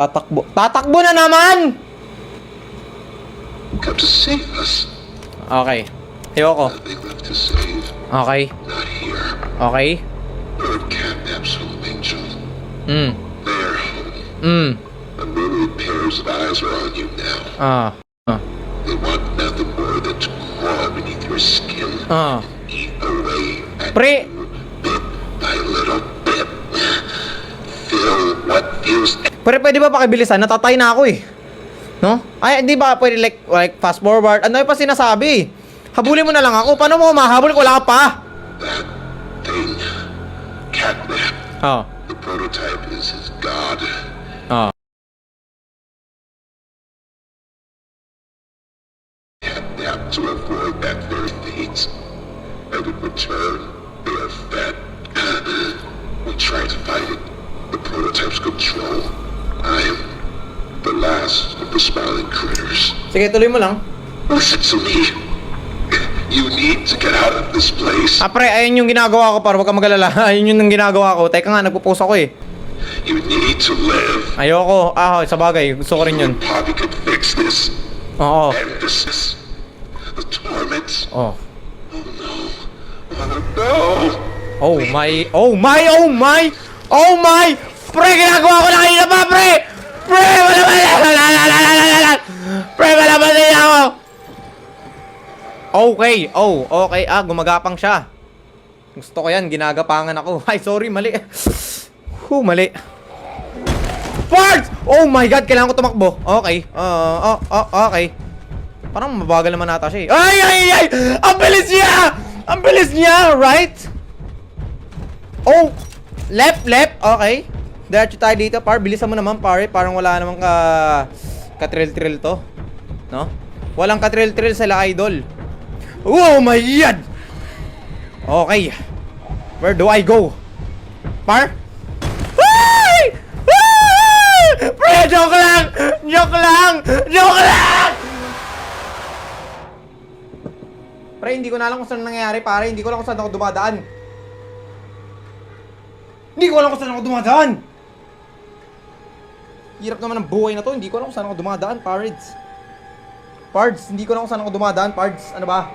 Tatakbo. Tatakbo na naman! Come to save us. Okay. Ayoko. Nothing left to save. Okay. Not here. Okay. Bird catnaps home, Angel. Mm. Their home. Mm. A myriad pairs of eyes are on you now. Ah. They want nothing more than to crawl beneath your skin. Ah. Eat away at Pre! you bit by little bit. Feel what feels. Pero pwede ba pakibilisan? Natatay na ako eh. No? Ay, hindi ba pwede like fast forward? Ano yung pa sinasabi? Habulin mo na lang ako. Paano mo mahabol ko? Wala ka pa. That thing. Catnap. Oh. The prototype is his god. Oh. Catnap to avoid that very fate. And in return, they are fed. We try to fight it. The prototype's control. I am the last of the smiling critters. Sige, tuloy mo lang. Listen to me. You need to get out of this place. Ah, pre, ayun yung ginagawa ko para wag ka magalala. Ayun yung ginagawa ko. Teka nga, nagpo-post ako eh. You need to live. Ayoko. Ah, sa bagay. Gusto ko rin yun. Bobby could fix this. Oo. End this. The torment. Oh. Oh no. Oh no. Oh my. Oh my. Oh my. Oh my. Pre, ginagawa ko na kanina pa, pre. Pre, wala ba? Pre, wala ba na ako? Okay. Oh, okay. Ah, gumagapang siya. Gusto ko yan. Ginagapangan ako. Ay, sorry. Mali. Mali. Parts! Oh my God. Kailangan ko tumakbo. Okay. Okay. Parang mabagal naman ata siya eh. Ay! Ang bilis niya! Ang bilis niya! Right? Oh! Left. Okay. Diretso tayo dito. Par, bilisan mo naman, pare. Parang wala namang ka-trill-trill to. No? Walang ka-trill-trill sa La Idol. Oh my God! Okay. Where do I go? Par? Ay! Pre, joke lang! Pre, hindi ko na alam kung saan nangyayari, pare. Hindi ko alam kung saan ako dumadaan. Hirap naman ang buhay na to. Hindi ko alam kung saan ako dumadaan, pards. Pards, hindi ko alam kung saan ako dumadaan, pards. Ano ba?